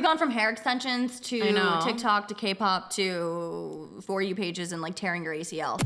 gone from hair extensions to I know. TikTok to K-pop to For You pages and like tearing your ACL.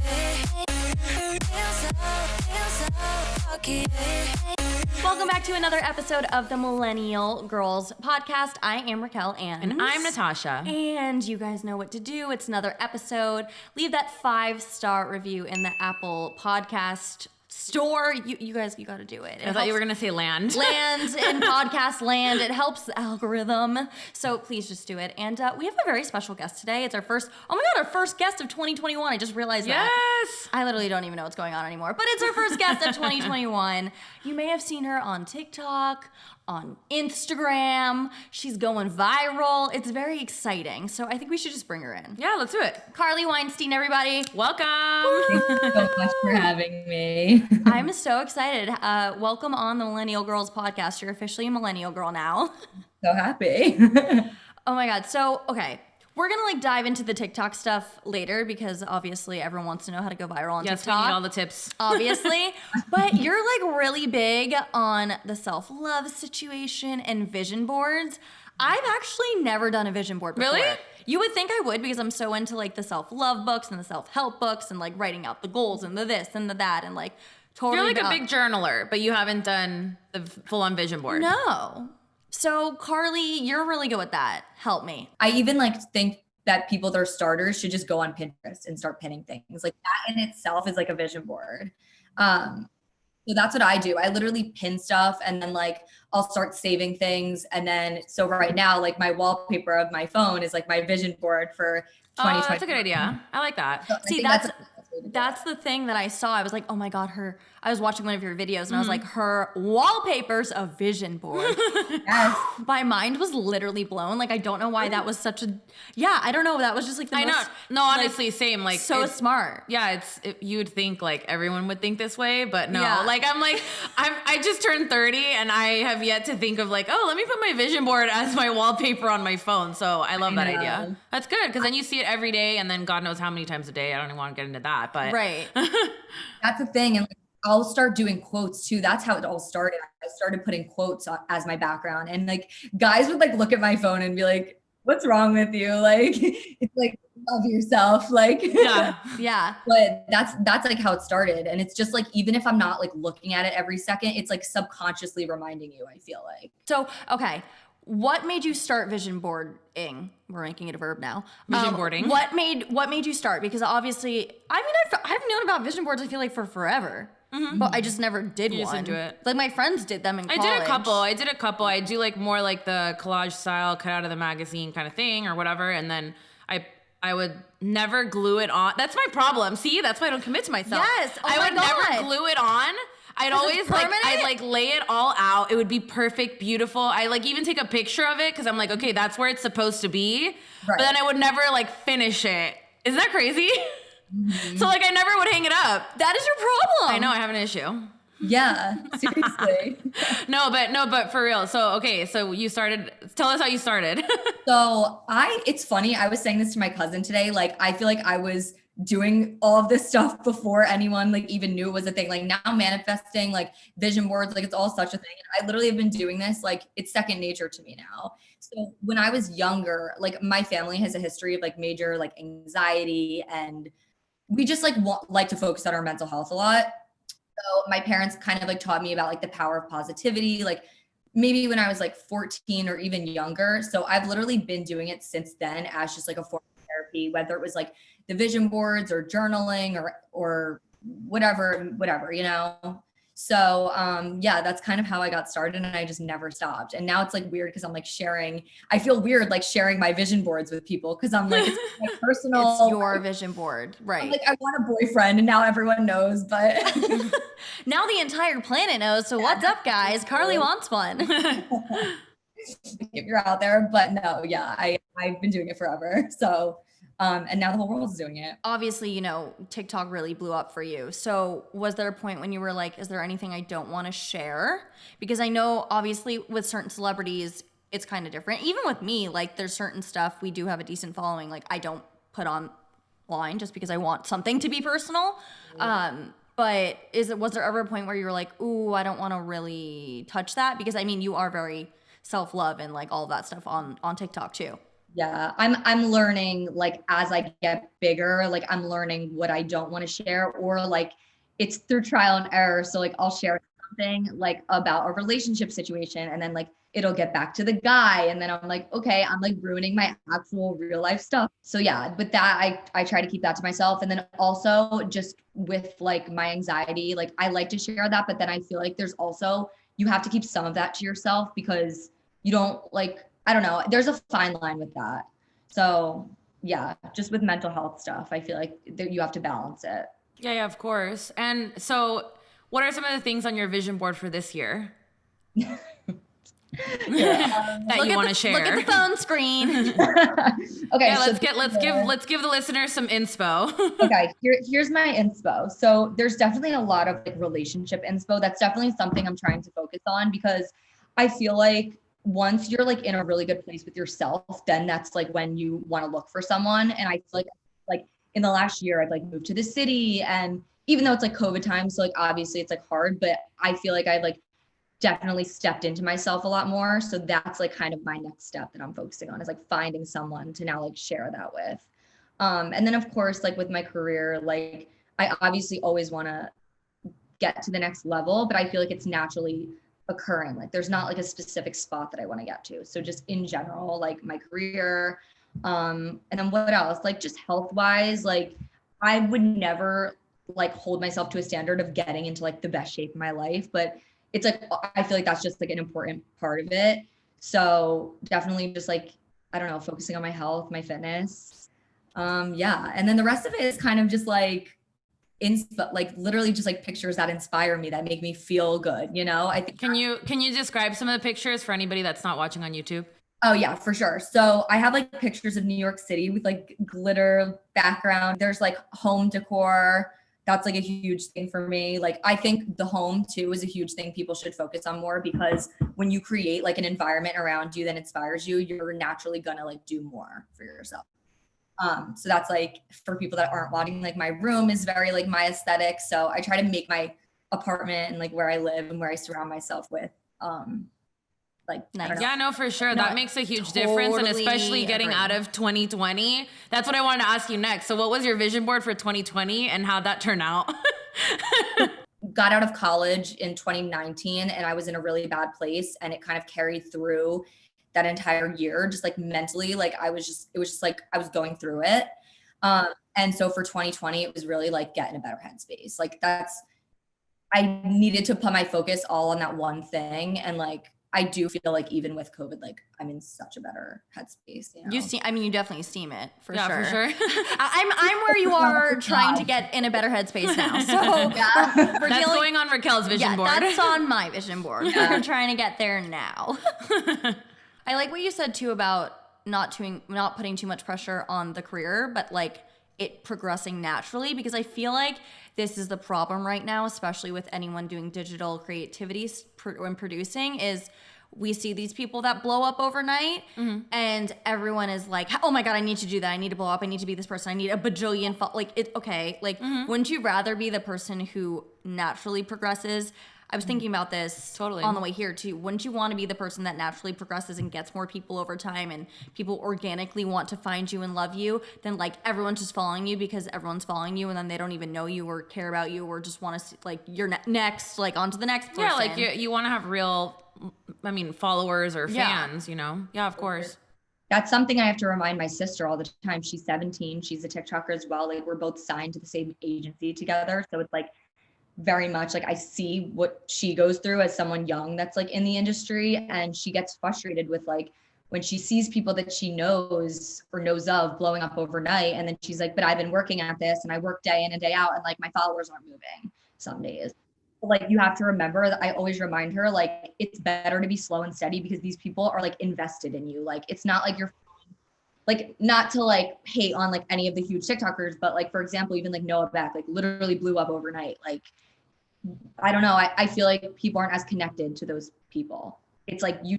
Welcome back to another episode of the Millennial Girls Podcast. I am Racquel And I'm Natasha. And you guys know what to do. It's another episode. Leave that 5-star review in the Apple Podcast store. You guys, you got to do it. I thought you were going to say land. Land in podcast land. It helps the algorithm. So please just do it. And we have a very special guest today. It's our first, our first guest of 2021. I just realized that. Yes. I literally don't even know what's going on anymore. But it's our first guest of 2021. You may have seen her on TikTok, on Instagram. She's going viral. It's very exciting. So I think we should just bring her in. Yeah, let's do it. Carly Weinstein, everybody. Welcome. Thank you so much for having me. I'm so excited. Welcome on the Millennial Girls Podcast. You're officially a millennial girl now. So happy. Oh my God. So, okay. We're going to like dive into the TikTok stuff later because obviously everyone wants to know how to go viral on Yes, TikTok. we need all the tips. Obviously. But you're like really big on the self-love situation and vision boards. I've actually never done a vision board before. Really? You would think I would because I'm so into like the self-love books and the self-help books and like writing out the goals and the this and the that and like totally. You're like a big journaler, but you haven't done the full-on vision board. No. So Carly, you're really good with that. Help me. I even think that people that are starters should just go on Pinterest and start pinning things. Like that in itself is like a vision board. So that's what I do. I literally pin stuff and then like I'll start saving things. And then so right now, like my wallpaper of my phone is like my vision board for 2020. Oh, that's a good idea. I like that. So See, that's the thing that I saw. I was like, oh my God, I was watching one of your videos and I was like, her wallpaper's a vision board. Yes. My mind was literally blown. Like, I don't know why that was such a, I don't know. That was just like the I most, know. No, honestly, same. Like so smart. Yeah, you would think like everyone would think this way, but no. Yeah. Like I just turned 30 and I have yet to think of like, oh, let me put my vision board as my wallpaper on my phone. So I love that idea. That's good because then you see it every day and then God knows how many times a day. I don't even want to get into that, but Right. That's the thing. And like, I'll start doing quotes too. That's how it all started. I started putting quotes as my background and like guys would like look at my phone and be like, what's wrong with you? Like, it's like, love yourself. Like, Yeah. But that's like how it started. And it's just like, even if I'm not like looking at it every second, it's like subconsciously reminding you, I feel like. So, okay. What made you start vision boarding? We're making it a verb now. Vision boarding. What made you start? Because obviously, I mean, I've known about vision boards, I feel like, for forever. Mm-hmm. But I just never did one. Just didn't do it. Like my friends did them in college. I did a couple. I do like more like the collage style, cut out of the magazine kind of thing or whatever. And then I would never glue it on. That's my problem. See, that's why I don't commit to myself. Yes. Oh I my would God. never glue it on. I'd always like lay it all out. It would be perfect, beautiful. I like even take a picture of it because I'm like, okay, that's where it's supposed to be. Right. But then I would never like finish it. Isn't that crazy? Mm-hmm. So like I never would hang it up. That is your problem. I know I have an issue. Yeah, seriously. No, but for real. So, okay. So you started, tell us how you started. So it's funny. I was saying this to my cousin today. Like, I feel like I was doing all of this stuff before anyone like even knew it was a thing. Like now manifesting, like vision boards, like it's all such a thing. And I literally have been doing this, like it's second nature to me now. So when I was younger, like my family has a history of like major like anxiety and we just like to focus on our mental health a lot. So my parents kind of like taught me about like the power of positivity, like maybe when I was like 14 or even younger. So I've literally been doing it since then as just like a form of therapy, whether it was like the vision boards or journaling or whatever, you know? So that's kind of how I got started and I just never stopped. And now it's like weird because I'm like I feel weird like sharing my vision boards with people because I'm like, it's my personal. It's your vision board, right? I'm like, I want a boyfriend and now everyone knows, but. Now the entire planet knows. So what's up, guys? Carly wants one. If you're out there, but no, yeah, I've been doing it forever. So. And now the whole world is doing it. Obviously, you know, TikTok really blew up for you. So was there a point when you were like, is there anything I don't want to share? Because I know obviously with certain celebrities, it's kind of different. Even with me, like there's certain stuff we do have a decent following. Like I don't put online just because I want something to be personal. But was there ever a point where you were like, ooh, I don't want to really touch that? Because I mean, you are very self-love and like all of that stuff on TikTok too. Yeah, I'm learning, like, as I get bigger, like I'm learning what I don't want to share, or like it's through trial and error. So like I'll share something like about a relationship situation, and then like it'll get back to the guy, and then I'm like, okay, I'm like ruining my actual real life stuff. So yeah, with that, I try to keep that to myself. And then also just with like my anxiety, like I like to share that, but then I feel like there's also, you have to keep some of that to yourself, because you don't, like, I don't know, there's a fine line with that. So yeah, just with mental health stuff, I feel like you have to balance it. Yeah, of course. And so what are some of the things on your vision board for this year? That you want to share? Look at the phone screen. Okay, yeah, let's give the listeners some inspo. Okay, here's my inspo. So there's definitely a lot of like relationship inspo. That's definitely something I'm trying to focus on, because I feel like once you're like in a really good place with yourself, then that's like when you want to look for someone. And I feel like in the last year, I've like moved to the city, and even though it's like COVID time, so like obviously it's like hard, but I feel like I've like definitely stepped into myself a lot more. So that's like kind of my next step that I'm focusing on, is like finding someone to now like share that with. And then of course, like with my career, like I obviously always want to get to the next level, but I feel like it's naturally occurring. Like there's not like a specific spot that I want to get to. So just in general, like my career, and then what else? Like just health wise, like I would never like hold myself to a standard of getting into like the best shape of my life, but it's like, I feel like that's just like an important part of it. So definitely just like, I don't know, focusing on my health, my fitness. Yeah. And then the rest of it is kind of just like, like literally just like pictures that inspire me, that make me feel good. You know, I think. Can you describe some of the pictures for anybody that's not watching on YouTube? Oh yeah, for sure. So I have like pictures of New York City with like glitter background. There's like home decor. That's like a huge thing for me. Like I think the home too is a huge thing people should focus on more, because when you create like an environment around you that inspires you, you're naturally gonna like do more for yourself. So that's like for people that aren't watching, like my room is very like my aesthetic. So I try to make my apartment and like where I live and where I surround myself with like nice. Yeah, no, for sure. That makes a huge difference. And especially getting out of 2020. That's what I wanted to ask you next. So what was your vision board for 2020 and how'd that turn out? Got out of college in 2019 and I was in a really bad place, and it kind of carried through that entire year, just like mentally, like it was just like I was going through it. And so for 2020, it was really like get in a better headspace. Like I needed to put my focus all on that one thing. And like, I do feel like even with COVID, like I'm in such a better headspace. You know? You definitely seem it for sure. For sure. I'm where you are trying to get in a better headspace now. So yeah. That's going on Racquel's vision board. That's on my vision board. Yeah. We're trying to get there now. I like what you said too about not putting too much pressure on the career, but like it progressing naturally, because I feel like this is the problem right now, especially with anyone doing digital creativity and producing, is we see these people that blow up overnight, and everyone is like, oh my God, I need to do that. I need to blow up. I need to be this person. I need a bajillion, wouldn't you rather be the person who naturally progresses? I was thinking about this on the way here too. Wouldn't you want to be the person that naturally progresses and gets more people over time, and people organically want to find you and love you, than like everyone's just following you because everyone's following you and then they don't even know you or care about you or just want to see like you're next, like on to the next person. Yeah, like you want to have real, followers or fans, you know? Yeah, of course. That's something I have to remind my sister all the time. She's 17. She's a TikToker as well. Like we're both signed to the same agency together. So it's like, very much like I see what she goes through as someone young that's like in the industry, and she gets frustrated with like when she sees people that she knows or knows of blowing up overnight, and then she's like, but I've been working at this and I work day in and day out and like my followers aren't moving some days. Like you have to remember that I always remind her, like it's better to be slow and steady, because these people are like invested in you. Like it's not like you're like, not to like hate on like any of the huge TikTokers, but like, for example, even like Noah Beck, like literally blew up overnight. Like, I don't know. I feel like people aren't as connected to those people. It's like you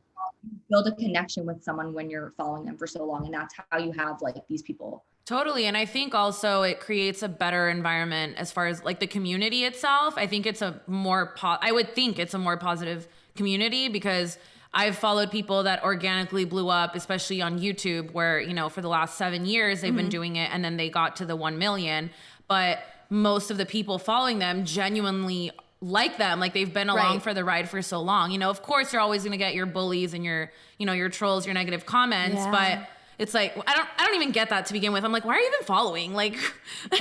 build a connection with someone when you're following them for so long. And that's how you have like these people. Totally. And I think also it creates a better environment as far as like the community itself. I think it's I would think it's a more positive community, because I've followed people that organically blew up, especially on YouTube, where, you know, for the last 7 years, they've been doing it and then they got to the 1 million. But most of the people following them genuinely like them. Like they've been along for the ride for so long. You know, of course you're always going to get your bullies and your, you know, your trolls, your negative comments, but it's like, I don't even get that to begin with. I'm like, why are you even following? Like,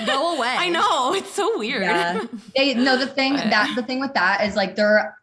go away. I know, it's so weird. Yeah. The thing with that is like,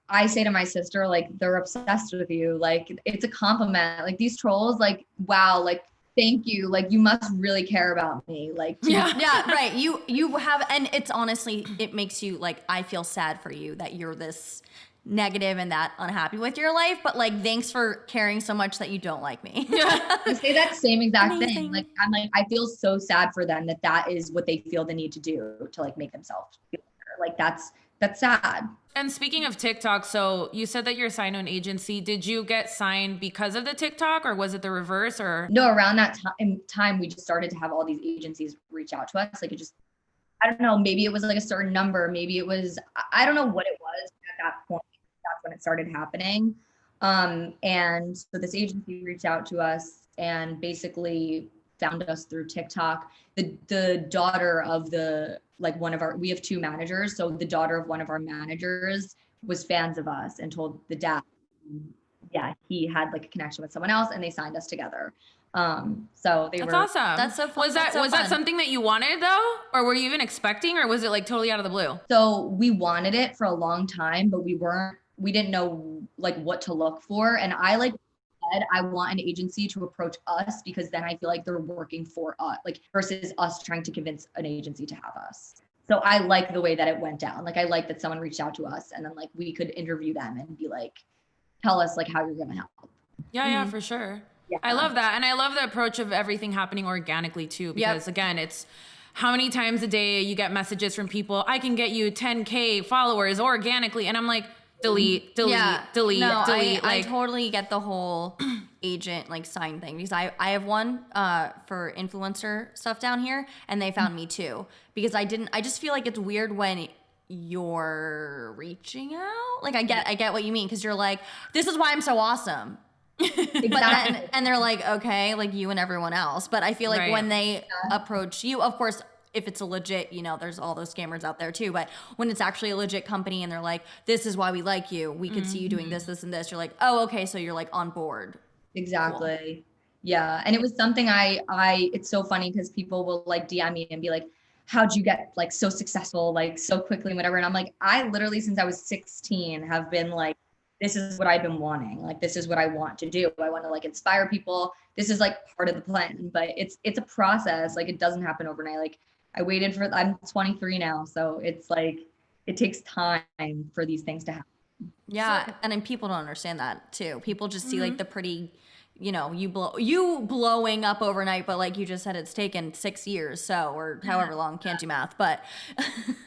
I say to my sister, like, they're obsessed with you. Like, it's a compliment. Like these trolls, like, wow, like, thank you. Like, you must really care about me. Like, right. You have, and it's honestly, it makes you like, I feel sad for you that you're this negative and that unhappy with your life, but like, thanks for caring so much that you don't like me. I say that same exact thing. Like, I'm like, I feel so sad for them that is what they feel the need to do to like make themselves feel better. Like that's sad. And speaking of TikTok, so you said that you're signed to an agency. Did you get signed because of the TikTok, or was it the reverse? Or no, around that time we just started to have all these agencies reach out to us. Like, it just, I don't know, maybe it was like a certain number, maybe it was, I don't know what it was at that point. That's when it started happening. And so this agency reached out to us and basically found us through TikTok. The daughter of we have 2 managers. So the daughter of one of our managers was fans of us and told the dad, he had like a connection with someone else and they signed us together. So That's awesome. That's so fun. Was that something that you wanted though? Or were you even expecting, or was it like totally out of the blue? So we wanted it for a long time, but we didn't know like what to look for. And I said, I want an agency to approach us because then I feel like they're working for us, like versus us trying to convince an agency to have us. So I like the way that it went down. Like, I like that someone reached out to us and then like we could interview them and be like, tell us like how you're going to help. Yeah, for sure. Yeah. I love that. And I love the approach of everything happening organically too, because again, it's how many times a day you get messages from people, I can get you 10K followers organically. And I'm like, delete. No, I totally get the whole agent like sign thing, because I have one for influencer stuff down here, and they found me too, because I just feel like it's weird when you're reaching out. Like I get what you mean, because you're like, this is why I'm so awesome. Exactly. But then, and they're like, okay, like you and everyone else. But I feel like when they approach you, of course, if it's a legit, you know, there's all those scammers out there too. But when it's actually a legit company and they're like, this is why we like you, we could see you doing this, this, and this, you're like, oh, okay, so you're like on board. Exactly. Cool. Yeah. And it was something it's so funny because people will like DM me and be like, how'd you get like so successful, like so quickly, whatever. And I'm like, I literally, since I was 16, have been like, this is what I've been wanting. Like, this is what I want to do. I want to like inspire people. This is like part of the plan, but it's a process. Like, it doesn't happen overnight. Like, I'm 23 now. So it's like, it takes time for these things to happen. Yeah. And then people don't understand that too. People just see like the pretty, you know, you blowing up overnight, but like you just said, it's taken 6 years. So, or however long, can't do math, but.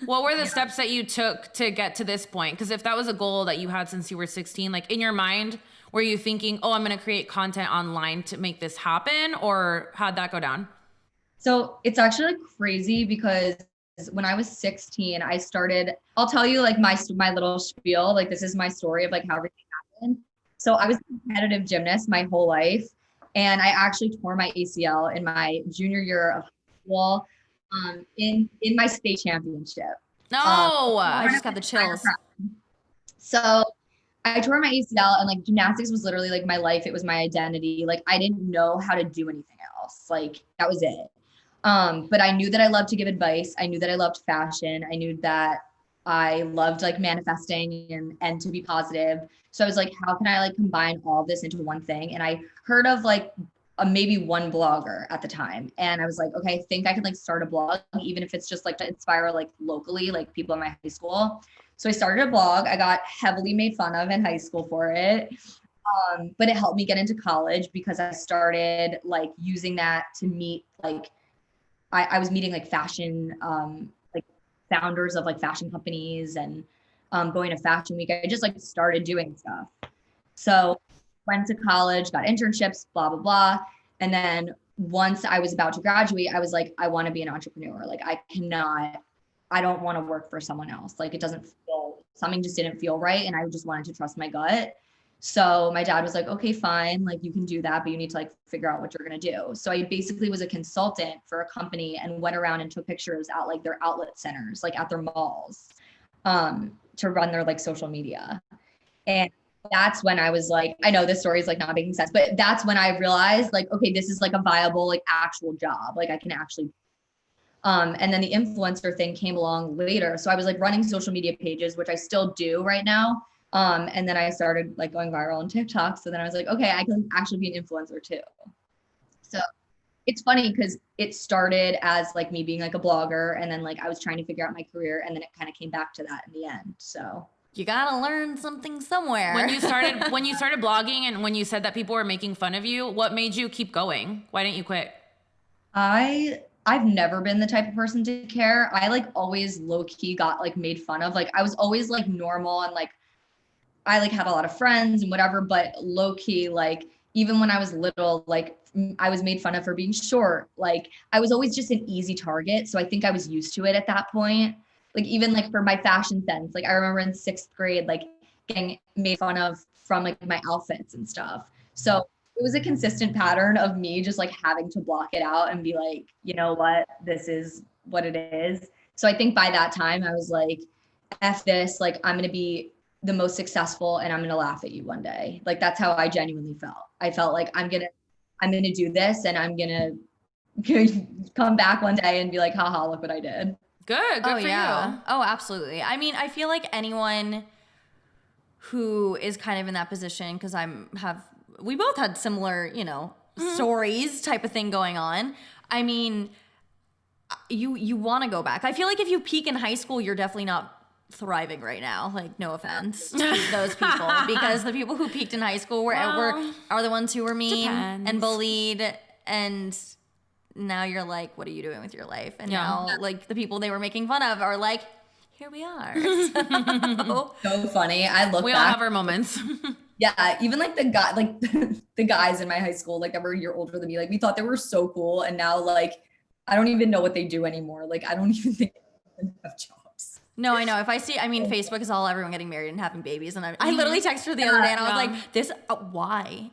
What were the steps that you took to get to this point? Because if that was a goal that you had since you were 16, like in your mind, were you thinking, oh, I'm going to create content online to make this happen? Or how'd that go down? So it's actually crazy because when I was 16, I'll tell you like my little spiel, like this is my story of like how everything happened. So I was a competitive gymnast my whole life, and I actually tore my ACL in my junior year of high school in my state championship. No, I just got the chills. So I tore my ACL, and like gymnastics was literally like my life. It was my identity. Like, I didn't know how to do anything else. Like, that was it. But I knew that I loved to give advice. I knew that I loved fashion. I knew that I loved like manifesting and to be positive. So I was like, how can I like combine all of this into one thing? And I heard of like maybe one blogger at the time. And I was like, okay, I think I can like start a blog, even if it's just like to inspire like locally, like people in my high school. So I started a blog. I got heavily made fun of in high school for it. But it helped me get into college because I started like using that to meet like, I was meeting like fashion, like founders of like fashion companies and going to fashion week. I just like started doing stuff. So went to college, got internships, blah, blah, blah. And then once I was about to graduate, I was like, I want to be an entrepreneur. Like, I don't want to work for someone else. Like, something just didn't feel right. And I just wanted to trust my gut. So my dad was like, okay, fine. Like you can do that, but you need to like figure out what you're going to do. So I basically was a consultant for a company and went around and took pictures at like their outlet centers, like at their malls, to run their like social media. And that's when I was like, I know this story is like not making sense, but that's when I realized like, okay, this is like a viable, like actual job. Like I can actually, and then the influencer thing came along later. So I was like running social media pages, which I still do right now. And then I started like going viral on TikTok. So then I was like, okay, I can actually be an influencer too. So it's funny because it started as like me being like a blogger, and then like I was trying to figure out my career, and then it kind of came back to that in the end. So you gotta learn something somewhere. When you started blogging, and when you said that people were making fun of you, what made you keep going? Why didn't you quit? I've never been the type of person to care. I like always low key got like made fun of. Like I was always like normal and like I like had a lot of friends and whatever, but low key, like even when I was little, like I was made fun of for being short. Like I was always just an easy target. So I think I was used to it at that point. Like even like for my fashion sense, like I remember in 6th grade, like getting made fun of from like my outfits and stuff. So it was a consistent pattern of me just like having to block it out and be like, you know what, this is what it is. So I think by that time I was like, F this, like I'm going to be the most successful and I'm going to laugh at you one day. Like that's how I genuinely felt. I felt like I'm going to do this and I'm going to come back one day and be like, haha, look what I did. Good for you. Oh, absolutely. I mean, I feel like anyone who is kind of in that position, because we both had similar, you know, stories type of thing going on. I mean, you want to go back. I feel like if you peak in high school, you're definitely not thriving right now. Like, no offense to those people, because the people who peaked in high school are the ones who were mean and bullied, and now you're like, what are you doing with your life? And now like the people they were making fun of are like, here we are. So funny. We all have our moments. Yeah, even like the guys in my high school, like that were a year older than me, like we thought they were so cool, and now like I don't even know what they do anymore. Like I don't even think they have jobs. No, I know. If I see, I mean, Facebook is all everyone getting married and having babies, and I literally texted her the other day, and I was like, "This, why?"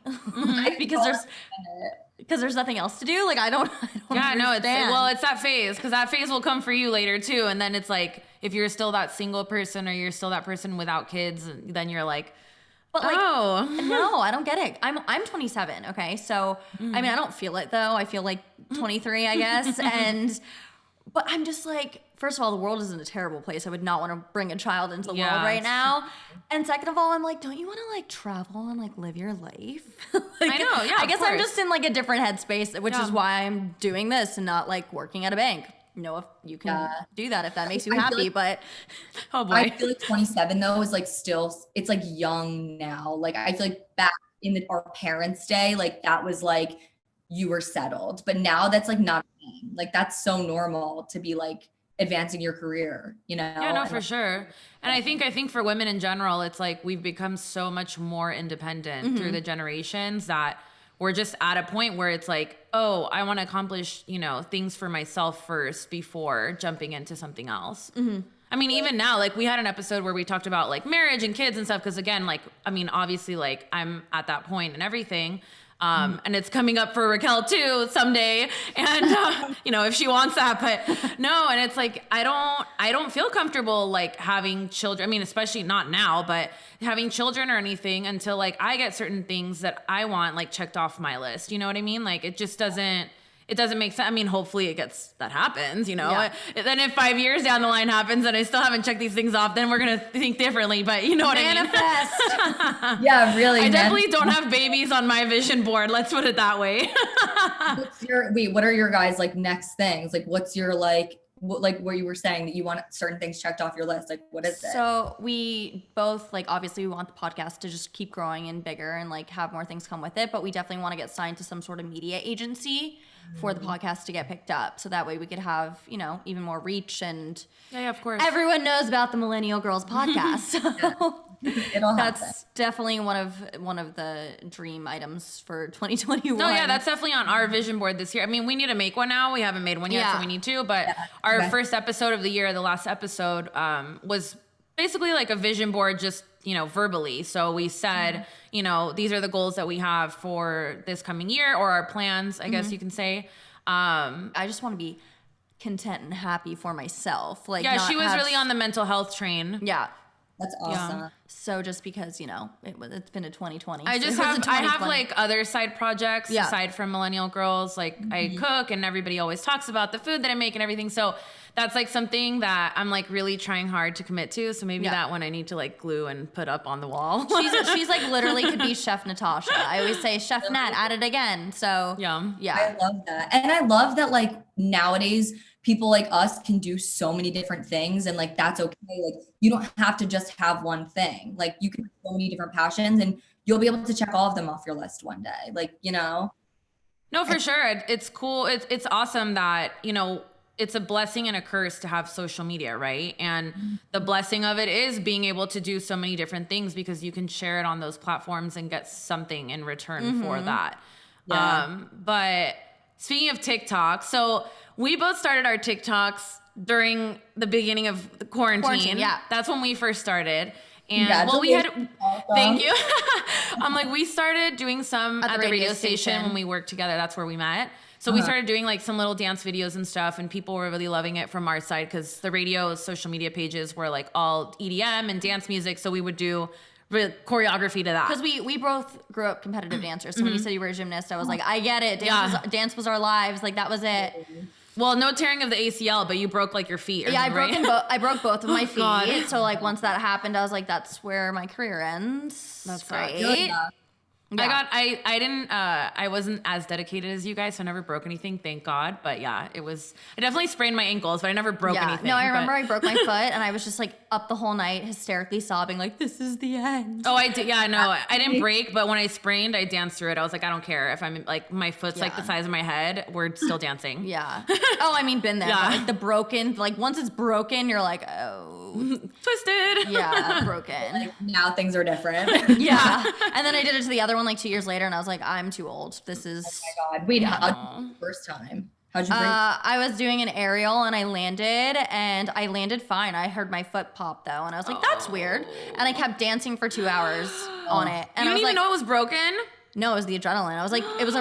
Because there's nothing else to do. Like I don't understand. It's that phase, because that phase will come for you later too, and then it's like if you're still that single person or you're still that person without kids, then you're like. But like, no, I don't get it. I'm 27. Okay. So, I mean, I don't feel it though. I feel like 23, I guess. But I'm just like, first of all, the world is in a terrible place. I would not want to bring a child into the world right now. And second of all, I'm like, don't you want to like travel and like live your life? Like, I know. Yeah. I guess I'm just in like a different headspace, which is why I'm doing this and not like working at a bank. Know if you can do that if that makes you happy, but oh boy. I feel like 27 though is like still, it's like young now. Like I feel like back in our parents' day, like that was like you were settled, but now that's like not like that's so normal to be like advancing your career, you know? Yeah, no, for sure. And I think for women in general, it's like we've become so much more independent through the generations that we're just at a point where it's like, oh, I want to accomplish, you know, things for myself first before jumping into something else. I mean, even now, like we had an episode where we talked about like marriage and kids and stuff. Cause again, like, I mean, obviously like I'm at that point and everything. And it's coming up for Racquel too someday. And, you know, if she wants that, but no. And it's like, I don't feel comfortable like having children. I mean, especially not now, but having children or anything until like I get certain things that I want like checked off my list. You know what I mean? Like it just doesn't make sense. I mean, hopefully that happens, you know. Yeah. Then if 5 years down the line happens and I still haven't checked these things off, then we're going to think differently. But you know what I mean? Yeah, really. I definitely don't have babies on my vision board. Let's put it that way. What are your guys like next things? Like what's your like what you were saying that you want certain things checked off your list? Like what is it? So we both like, obviously we want the podcast to just keep growing and bigger and like have more things come with it. But we definitely want to get signed to some sort of media agency for the podcast to get picked up. So that way we could have, you know, even more reach, and yeah, of course. Everyone knows about the Millennial Girls podcast. So that's definitely one of the dream items for 2021. No, yeah, that's definitely on our vision board this year. I mean, we need to make one now. We haven't made one yet, so we need to. But our first episode of the year, the last episode, was basically like a vision board, just, verbally. So we said, these are the goals that we have for this coming year, or our plans, I guess you can say. I just want to be content and happy for myself. Like, yeah, she was really on the mental health train. Yeah. That's awesome. Yeah. So just because, it's been a 2020. I have like other side projects aside from Millennial Girls. Like I cook, and everybody always talks about the food that I make and everything. So that's like something that I'm like really trying hard to commit to. So maybe that one I need to like glue and put up on the wall. She's like literally could be Chef Natasha. I always say Chef Nat at it again. So yeah. I love that. And I love that like nowadays people like us can do so many different things, and like that's okay. Like you don't have to just have one thing. Like you can have so many different passions, and you'll be able to check all of them off your list one day. Like, No, for sure. It's cool. It's awesome that, it's a blessing and a curse to have social media, right? And the blessing of it is being able to do so many different things because you can share it on those platforms and get something in return for that. Yeah. But speaking of TikTok, so we both started our TikToks during the beginning of the quarantine. Yeah. That's when we first started. And we had, thank you. I'm like, we started doing some at the radio station when we worked together. That's where we met. So we started doing like some little dance videos and stuff, and people were really loving it from our side because the radio social media pages were like all EDM and dance music. So we would do choreography to that. Because we both grew up competitive dancers. So when you said you were a gymnast, I was like, I get it. Dance was our lives. Like that was it. Well, no tearing of the ACL, but you broke like your feet. I broke both of my feet. God. So like once that happened, I was like, that's where my career ends. That's great. Yeah. I wasn't as dedicated as you guys, so I never broke anything, thank God. But yeah, I definitely sprained my ankles, but I never broke anything. No, I remember I broke my foot and I was just like up the whole night hysterically sobbing like, this is the end. Oh, I did. Yeah, no, I didn't break, but when I sprained, I danced through it. I was like, I don't care if I'm like, my foot's like the size of my head, we're still dancing. Yeah. Oh, I mean, been there. Yeah. Like the broken, like once it's broken, you're like, oh. Twisted. Yeah, broken. Like, now things are different. Yeah. And then I did it to the other one like 2 years later, and I was like, I'm too old. This is. Oh my God. Wait, how'd you do the first time? How'd you break? I was doing an aerial and I landed fine. I heard my foot pop though, and I was like, that's weird. And I kept dancing for 2 hours on it. And you I was didn't even know it was broken? No, it was the adrenaline. I was like, it was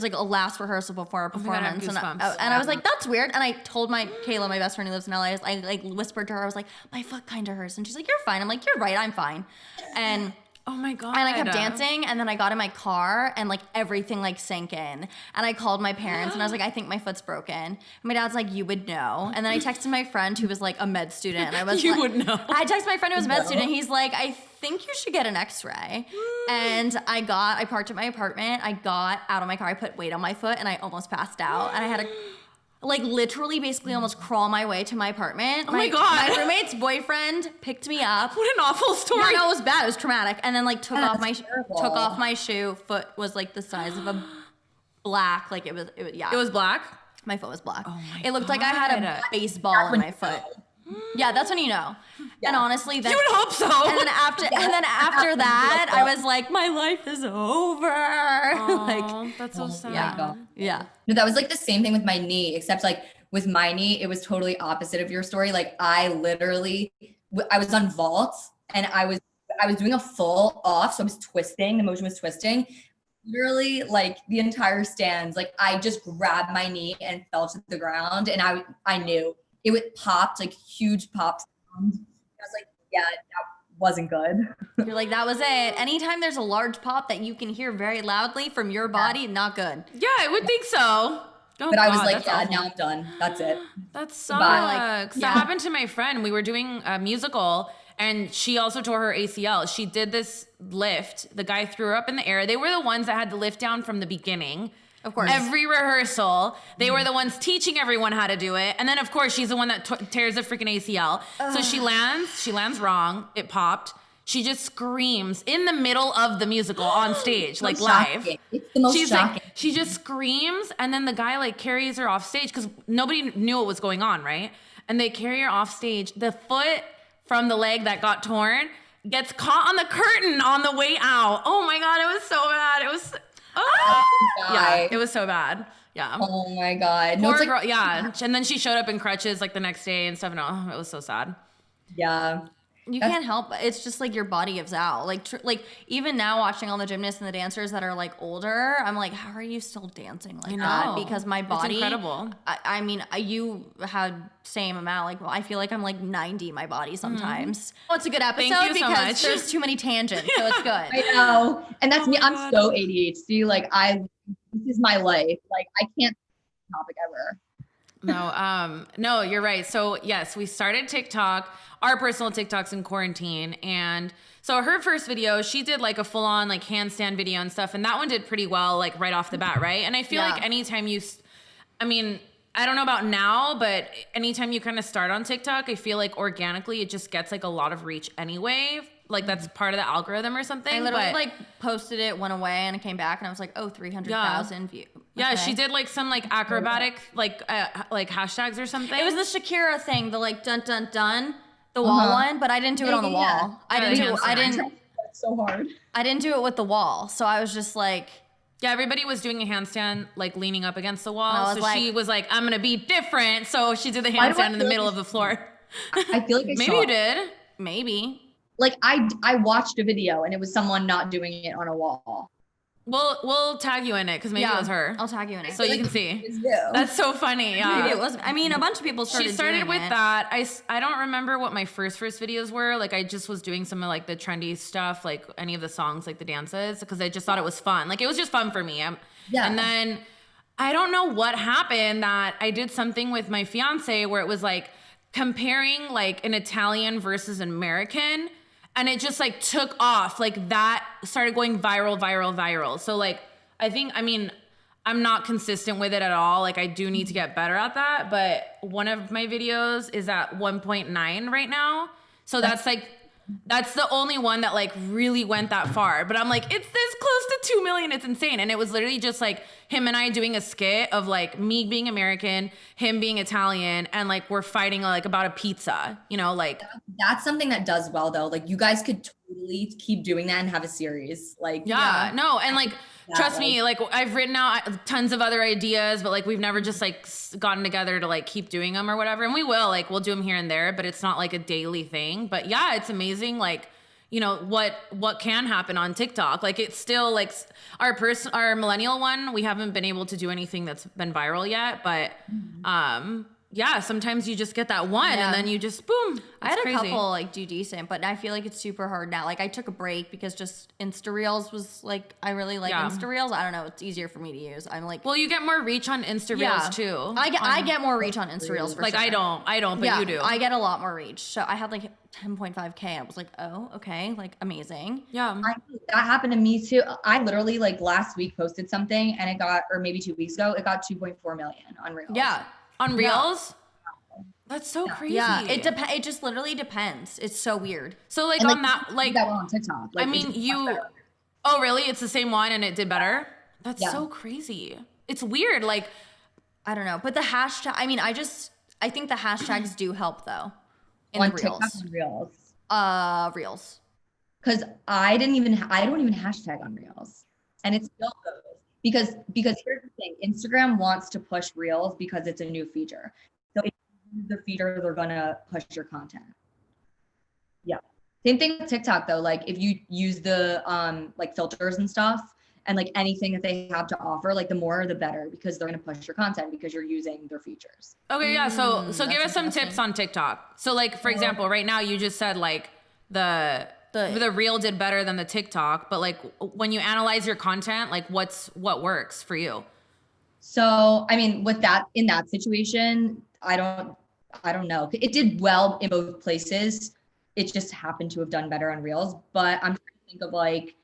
like a last rehearsal before a performance, and I was like, that's weird. And I told Kayla, my best friend who lives in LA, I like whispered to her, I was like, my foot kind of hurts, and she's like, you're fine. I'm like, you're right, I'm fine. And oh my God. And I kept dancing, and then I got in my car, and like everything like sank in. And I called my parents, and I was like, I think my foot's broken. And my dad's like, you would know. And then I texted my friend who was like a med student, and I was you would know. I texted my friend who was a med student. He's like, I think you should get an x-ray. And I parked at my apartment. I got out of my car. I put weight on my foot, and I almost passed out. And I had to like literally basically almost crawl my way to my apartment. Oh my God. My roommate's boyfriend picked me up. What an awful story. No, it was bad. It was traumatic. And then like took off my shoe. Foot was like the size of a black, like it was yeah. It was black? My foot was black. Oh my It looked like I had a baseball in my foot. Yeah, that's when you know. Yeah. And honestly, then you would hope so. And then after that, I was like, my life is over. Like that's so sad. Yeah. No, that was like the same thing with my knee, except like with my knee, it was totally opposite of your story. Like I was on vaults, and I was doing a full off, so I was twisting. The motion was twisting. Literally, like the entire stands, like I just grabbed my knee and fell to the ground, and I knew. It popped, like huge pops. I was like, yeah, that wasn't good. You're like, that was it. Anytime there's a large pop that you can hear very loudly from your body, not good. Yeah, I would think so. Oh, but I was like, yeah, awful. Now I'm done. That's it. That sucks. That happened to my friend. We were doing a musical, and she also tore her ACL. She did this lift. The guy threw her up in the air. They were the ones that had the lift down from the beginning. Of course. Every rehearsal, they were the ones teaching everyone how to do it. And then, of course, she's the one that tears the freaking ACL. So she lands wrong. It popped. She just screams in the middle of the musical on stage, like live. It's the most shocking. She just screams, and then the guy like carries her off stage because nobody knew what was going on, right? And they carry her off stage. The foot from the leg that got torn gets caught on the curtain on the way out. Oh my God, it was so bad. It was... yeah, it was so bad. Yeah. Oh my God. Poor girl. Yeah. And then she showed up in crutches like the next day and stuff. No, it was so sad. Yeah. You can't help it. It's just like your body gives out. Like even now watching all the gymnasts and the dancers that are like older, I'm like, how are you still dancing like that? Because my body, it's incredible. I mean, you had same amount. Like, well, I feel like I'm like 90 my body sometimes. Oh, it's a good episode because there's too many tangents, so it's good. I know, and that's me. I'm so ADHD. Like this is my life. Like I can't topic ever. No, you're right. So yes, we started TikTok, our personal TikToks in quarantine. And so her first video, she did like a full on like handstand video and stuff. And that one did pretty well, like right off the bat. Right. And I feel like anytime I mean, I don't know about now, but anytime you kind of start on TikTok, I feel like organically it just gets like a lot of reach anyway. Like that's part of the algorithm or something. I literally like posted it, went away, and it came back, and I was like, oh, 300,000 views. Yeah, she did like some like acrobatic like hashtags or something. It was the Shakira thing, the like dun dun dun, the wall one, but I didn't do it on the wall. I didn't. It's so hard. I didn't do it with the wall, so I was just like. Yeah, everybody was doing a handstand, like leaning up against the wall. So she was like, I'm gonna be different. So she did the handstand in the middle of the floor. I feel like maybe you did. Maybe. Like I watched a video and it was someone not doing it on a wall. We'll tag you in it because maybe it was her. I'll tag you in it so you can see. That's so funny. Yeah, maybe it was. I mean, a bunch of people started. She started doing with it. that. I don't remember what my first videos were. Like I just was doing some of like the trendy stuff, like any of the songs, like the dances, because I just thought it was fun. Like it was just fun for me. And then I don't know what happened that I did something with my fiance where it was like comparing like an Italian versus an American. And it just like took off, like that started going viral. So like, I'm not consistent with it at all. Like I do need to get better at that. But one of my videos is at 1.9 right now. So that's the only one that like really went that far. But I'm like, it's this close to 2 million. It's insane. And it was literally just like him and I doing a skit of like me being American, him being Italian, and like we're fighting like about a pizza, you know, like. That's something that does well though. Like you guys could totally keep doing that and have a series. Like, no. And like, trust me, like I've written out tons of other ideas, but like we've never just like gotten together to like keep doing them or whatever. And we'll do them here and there, but it's not like a daily thing. But yeah, it's amazing. Like, you know, what can happen on TikTok. Like it's still like our millennial one, we haven't been able to do anything that's been viral yet, but, yeah, sometimes you just get that one and then you just boom. I had a couple like do decent, but I feel like it's super hard now. Like I took a break because just Insta Reels was like, I really like Insta Reels. I don't know. It's easier for me to use. I'm like, well, you get more reach on Insta Reels too. I get more reach on Insta Reels for like sure. I don't, but you do. I get a lot more reach. So I had like 10.5K. I was like, oh, okay. Like amazing. Yeah. That happened to me too. I literally like last week posted something and or maybe 2 weeks ago, it got 2.4 million on Reels. Yeah. On Reels? That's so crazy. Yeah, it just literally depends. It's so weird. So like on that, like that one on TikTok. Like, I mean, oh really? It's the same one and it did better? That's so crazy. It's weird. Like, I don't know. But the hashtag, I mean, I think the hashtags do help though. In on the TikTok Reels. and Reels. Reels. Because I don't even hashtag on Reels. And it still goes. Because here's the thing, Instagram wants to push Reels because it's a new feature. So if you use the feature, they're gonna push your content. Yeah. Same thing with TikTok though. Like if you use the like filters and stuff and like anything that they have to offer, like the more the better because they're gonna push your content because you're using their features. Okay, yeah. So give us some tips on TikTok. So like for example, right now you just said like the Reel did better than the TikTok, but like when you analyze your content, like what works for you? So, I mean, with that, in that situation, I don't know. It did well in both places. It just happened to have done better on Reels, but I'm trying to think of like,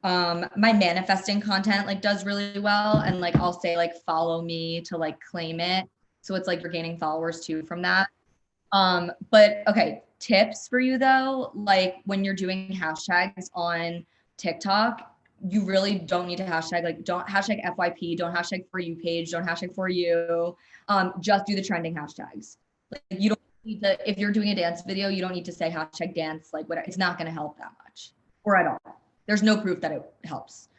my manifesting content like does really well. And like, I'll say like, follow me to like claim it. So it's like you're gaining followers too from that. But okay. Tips for you though, like when you're doing hashtags on TikTok, you really don't need to hashtag, like don't hashtag FYP, don't hashtag for you page, don't hashtag for you, just do the trending hashtags. Like you don't need to, if you're doing a dance video, you don't need to say hashtag dance, like whatever, it's not gonna help that much or at all. There's no proof that it helps.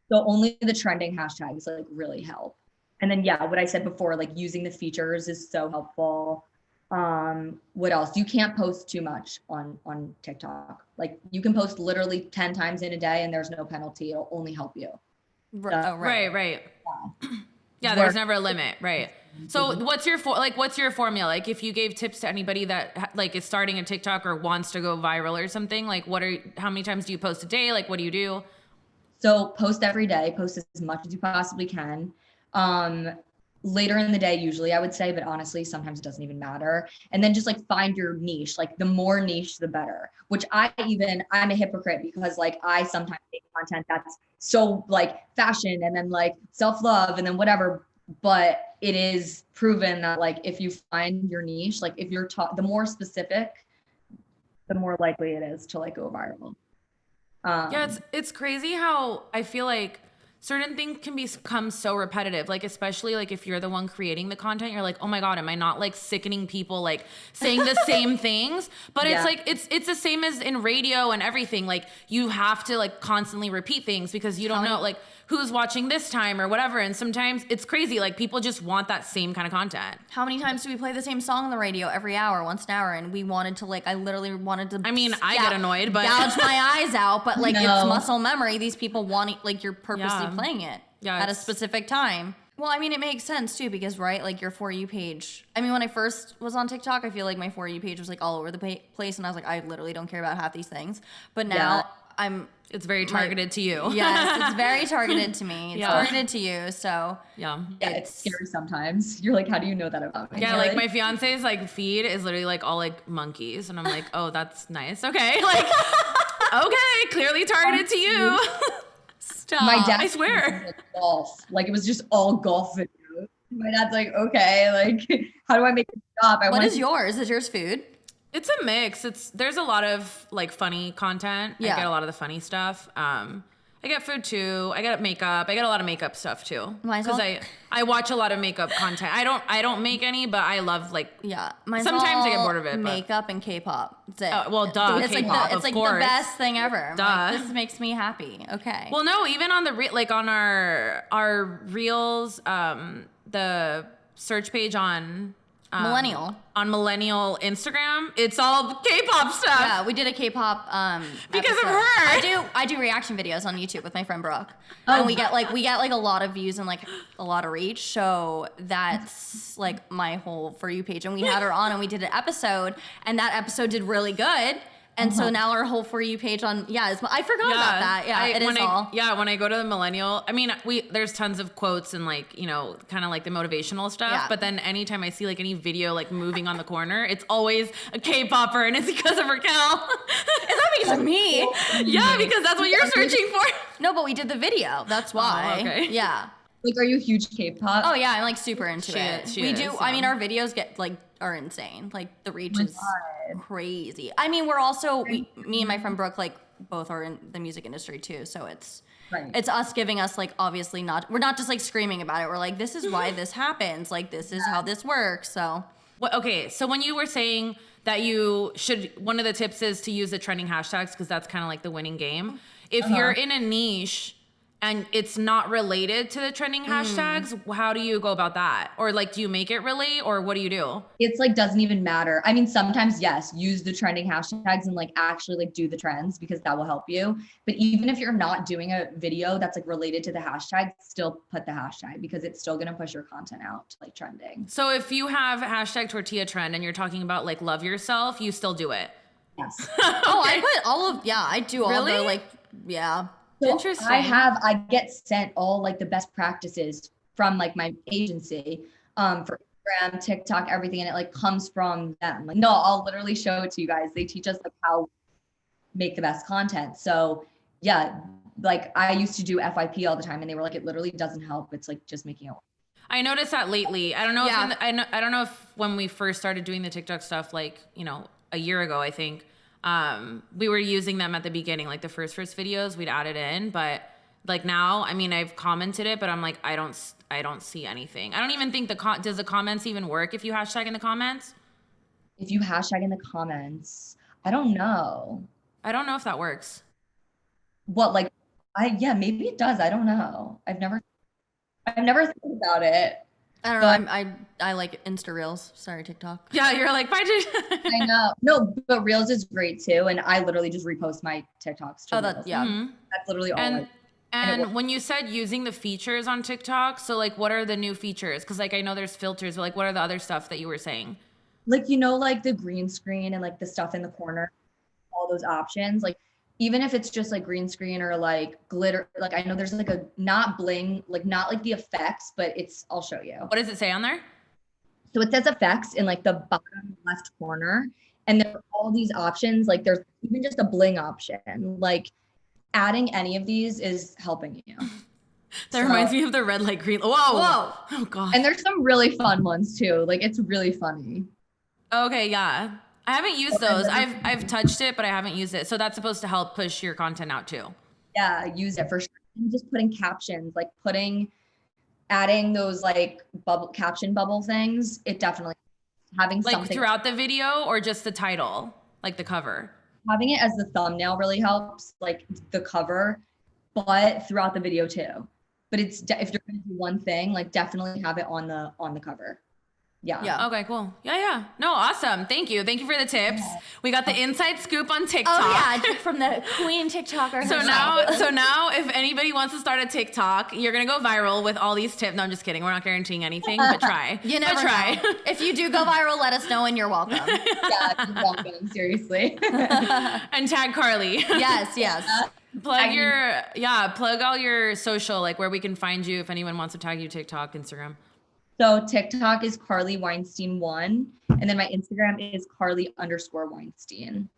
So only the trending hashtags like really help. And then yeah, what I said before, like using the features is so helpful. What else? You can't post too much on TikTok. Like you can post literally 10 times in a day and there's no penalty. It'll only help you. Right. Yeah, there's never a limit, right? So what's your formula? Like if you gave tips to anybody that like is starting a TikTok or wants to go viral or something, like how many times do you post a day? Like what do you do? So post every day, post as much as you possibly can. Later in the day, usually I would say, but honestly, sometimes it doesn't even matter. And then just like find your niche, like the more niche, the better, which I'm a hypocrite because like I sometimes make content that's so like fashion and then like self-love and then whatever, but it is proven that like, if you find your niche, like if you're the more specific, the more likely it is to like go viral. Yeah, it's crazy how I feel like certain things can become so repetitive, like especially like if you're the one creating the content, you're like, oh my God, am I not like sickening people like saying the same things? But it's like it's the same as in radio and everything. Like you have to like constantly repeat things because you don't know like who's watching this time or whatever. And sometimes it's crazy, like people just want that same kind of content. How many times do we play the same song on the radio every hour, once an hour? And we wanted to like, I literally wanted to. I mean, I get annoyed, but gouge my eyes out. But like, it's muscle memory. These people want it, like you're purposely playing it at a specific time. Well, I mean, it makes sense too because like your For You page. I mean, when I first was on TikTok, I feel like my For You page was like all over the place, and I was like, I literally don't care about half these things. But now it's very targeted to you. Yes, it's very targeted to me. It's targeted to you. So yeah, it's scary sometimes. You're like, how do you know that about me? Yeah, like my fiance's like feed is literally like all like monkeys, and I'm like, oh, that's nice. Okay, like okay, clearly targeted to you. Stop. My dad, I swear, like golf. Like it was just all golf videos. My dad's like, okay, like how do I make it stop? What is yours? Is yours food? It's a mix. There's a lot of like funny content. I get a lot of the funny stuff. I get food too. I get makeup. I get a lot of makeup stuff too. Because I watch a lot of makeup content. I don't make any, but I love like sometimes I get bored of it. Makeup and K-pop. That's it. Well, duh. It's K-pop, it's like the best thing ever. Duh. Like, this makes me happy. Okay. Well, no, even on on our reels, the search page on Millennial. On Millennial Instagram, it's all K-pop stuff. Yeah, we did a K-pop because episode. of her. I do reaction videos on YouTube with my friend Brooke. And we get like a lot of views and like a lot of reach. So that's like my whole For You page. And we had her on and we did an episode and that episode did really good. And so now our whole For You page on, I forgot about that. Yeah, when I go to the Millennial, I mean, there's tons of quotes and like, you know, kind of like the motivational stuff. Yeah. But then anytime I see like any video like moving on the corner, it's always a K-popper and it's because of Racquel. It's not because of me. Yeah, because that's what you're searching for. No, but we did the video. That's why. Oh, okay. Yeah. Like, are you a huge K-pop? Oh yeah, I'm like super into it. She is. I mean, our videos are insane. Like the reach is crazy. I mean, we're also me and my friend Brooke like both are in the music industry too, so it's us giving us like obviously we're not just like screaming about it. We're like, this is why this happens. Like this is how this works. So so when you were saying that one of the tips is to use the trending hashtags because that's kind of like the winning game. If you're in a niche and it's not related to the trending hashtags, how do you go about that? Or like, do you make it relate or what do you do? It's like, doesn't even matter. I mean, sometimes yes, use the trending hashtags and like actually like do the trends because that will help you. But even if you're not doing a video that's like related to the hashtag, still put the hashtag because it's still going to push your content out to like trending. So if you have hashtag tortilla trend and you're talking about like love yourself, you still do it? Yes. I put I do all the like, So interesting. I get sent all like the best practices from like my agency for Instagram, TikTok, everything. And it like comes from them. Like, no, I'll literally show it to you guys. They teach us like how to make the best content. So yeah, like I used to do FYP all the time and they were like, it literally doesn't help. It's like just making it work. I noticed that lately. I don't know I don't know if when we first started doing the TikTok stuff, like, you know, a year ago, I think, we were using them at the beginning, like the first videos we'd add it in, but like now, I mean, I've commented it, but I'm like, I don't see anything. I don't even think does the comments even work if you hashtag in the comments? If you hashtag in the comments, I don't know. I don't know if that works. What, like, maybe it does. I don't know. I've never thought about it. I don't know. I like Insta Reels. Sorry, TikTok. Yeah, you're like, bye. I know. No, but Reels is great too. And I literally just repost my TikToks to Reels. Yeah. Mm-hmm. That's literally all. And when you said using the features on TikTok, so like, what are the new features? Because like I know there's filters, but like, what are the other stuff that you were saying? Like, you know, like the green screen and like the stuff in the corner, all those options. Like, even if it's just like green screen or like glitter, like I know there's like a not bling, like not like the effects, but I'll show you. What does it say on there? So it says effects in like the bottom left corner. And there are all these options. Like there's even just a bling option. Like adding any of these is helping you. That reminds me of the red light, green. Whoa. Oh God. And there's some really fun ones too. Like it's really funny. Okay, yeah. I haven't used those. I've touched it, but I haven't used it. So that's supposed to help push your content out too. Yeah, use it for sure. And just putting captions, like adding those like caption bubble things. It definitely having like something throughout the video or just the title, like the cover. Having it as the thumbnail really helps, like the cover, but throughout the video too. But if you're gonna do one thing, like definitely have it on the cover. Yeah. Okay, cool. Yeah. No, awesome. Thank you for the tips. We got the inside scoop on TikTok. Oh yeah, from the queen TikToker. So now, if anybody wants to start a TikTok, you're gonna go viral with all these tips. No, I'm just kidding. We're not guaranteeing anything, but try. You never know. If you do go viral, let us know, and you're welcome. Yeah, you're welcome. Seriously. And tag Carly. Yes. Plug all your social, like where we can find you if anyone wants to tag you, TikTok, Instagram. So TikTok is Carly Weinstein 1, and then my Instagram is Carly_Weinstein. And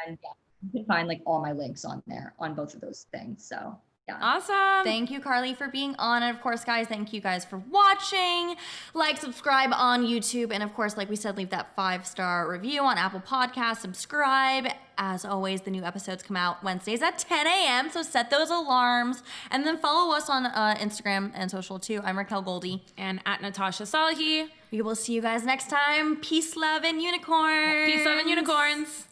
yeah, you can find like all my links on there on both of those things. So yeah. Awesome. Thank you, Carly, for being on. And of course, guys, thank you guys for watching. Like, subscribe on YouTube. And of course, like we said, leave that 5-star review on Apple Podcasts. Subscribe. As always, the new episodes come out Wednesdays at 10 a.m. So set those alarms. And then follow us on Instagram and social too. I'm Racquel Goldy. And at Natasha Salehi. We will see you guys next time. Peace, love, and unicorns. Peace, love, and unicorns.